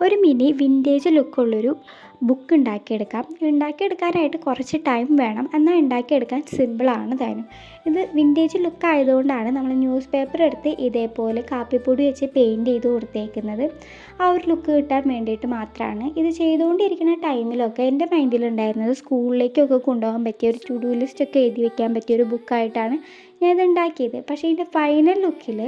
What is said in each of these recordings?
ഒരു mini vintage ലുക്കുള്ളൊരു book ഉണ്ടാക്കിയെടുക്കാനായിട്ട് കുറച്ച് time വേണം, എന്നാൽ ഉണ്ടാക്കിയെടുക്കാൻ സിമ്പിളാണ് താനും. ഇത് വിൻറ്റേജ് ലുക്ക് ആയതുകൊണ്ടാണ് നമ്മൾ ന്യൂസ് പേപ്പർ എടുത്ത് ഇതേപോലെ കാപ്പിപ്പൊടി വെച്ച് പെയിൻറ്റ് ചെയ്ത് കൊടുത്തേക്കുന്നത്. ആ ഒരു ലുക്ക് കിട്ടാൻ വേണ്ടിയിട്ട് മാത്രമാണ്. ഇത് ചെയ്തുകൊണ്ടിരിക്കുന്ന ടൈമിലൊക്കെ എൻ്റെ മൈൻഡിലുണ്ടായിരുന്നത് സ്കൂളിലേക്കൊക്കെ കൊണ്ടുപോകാൻ പറ്റിയ ഒരു ടു ഡു ലിസ്റ്റൊക്കെ എഴുതി വെക്കാൻ പറ്റിയ ഒരു ബുക്കായിട്ടാണ് ഞാനിത് ഉണ്ടാക്കിയത്. പക്ഷേ ഇതിൻ്റെ ഫൈനൽ ലുക്കിൽ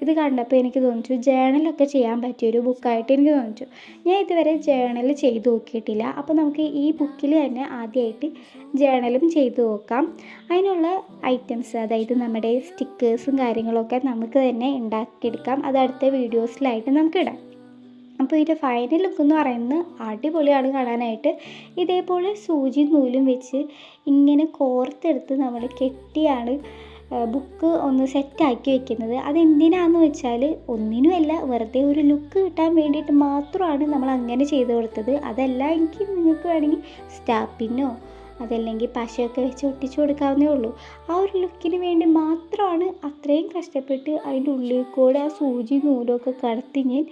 ഇത് കണ്ടപ്പോൾ എനിക്ക് തോന്നിച്ചു ജേണലൊക്കെ ചെയ്യാൻ പറ്റിയൊരു ബുക്കായിട്ട് എനിക്ക് തോന്നിച്ചു. ഞാൻ ഇതുവരെ ജേണൽ ചെയ്ത് നോക്കിയിട്ടില്ല. അപ്പോൾ നമുക്ക് ഈ ബുക്കിൽ തന്നെ ആദ്യമായിട്ട് ജേണലും ചെയ്ത് നോക്കാം. അതിനുള്ള ഐറ്റംസ്, അതായത് നമ്മുടെ സ്റ്റിക്കേഴ്സും കാര്യങ്ങളൊക്കെ നമുക്ക് തന്നെ ഉണ്ടാക്കിയെടുക്കാം. അത് അടുത്ത വീഡിയോസിലായിട്ട് നമുക്കിടാം. അപ്പോൾ ഇതിൻ്റെ ഫൈനൽ ലുക്ക് എന്ന് പറയുന്നത് അടിപൊളിയാണ് കാണാനായിട്ട്. ഇതേപോലെ സൂചി നൂലും വെച്ച് ഇങ്ങനെ കോർത്തെടുത്ത് നമ്മൾ കെട്ടിയാണ് ബുക്ക് ഒന്ന് സെറ്റാക്കി വെക്കുന്നത്. അതെന്തിനാണെന്ന് വെച്ചാൽ ഒന്നിനുമല്ല, വെറുതെ ഒരു ലുക്ക് കിട്ടാൻ വേണ്ടിയിട്ട് മാത്രമാണ് നമ്മൾ അങ്ങനെ ചെയ്ത് കൊടുത്തത്. അതല്ല എനിക്ക് നിങ്ങൾക്ക് വേണമെങ്കിൽ സ്റ്റാപ്പിനോ അതല്ലെങ്കിൽ പശയൊക്കെ വെച്ച് ഒട്ടിച്ചു കൊടുക്കാവുന്നേ ഉള്ളൂ. ആ ഒരു ലുക്കിന് വേണ്ടി മാത്രമാണ് അത്രയും കഷ്ടപ്പെട്ട് അതിൻ്റെ ഉള്ളിൽ കൂടെ ആ സൂചി നൂലൊക്കെ കടത്തി ഞാൻ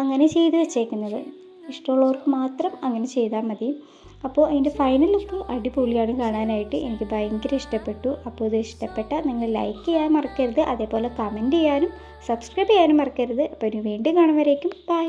അങ്ങനെ ചെയ്ത് വെച്ചേക്കുന്നത്. ഇഷ്ടമുള്ളവർക്ക് മാത്രം അങ്ങനെ ചെയ്താൽ മതി. അപ്പോൾ അതിൻ്റെ ഫൈനൽ ലുക്ക് അടിപൊളിയാണ് കാണാനായിട്ട്. എനിക്ക് ഭയങ്കര ഇഷ്ടപ്പെട്ടു. അപ്പോൾ ഇത് ഇഷ്ടപ്പെട്ടാൽ നിങ്ങൾ ലൈക്ക് ചെയ്യാൻ മറക്കരുത്, അതേപോലെ കമൻറ്റ് ചെയ്യാനും സബ്സ്ക്രൈബ് ചെയ്യാനും മറക്കരുത്. അപ്പോൾ ഇനി വീണ്ടും കാണും വരേക്കും ബൈ.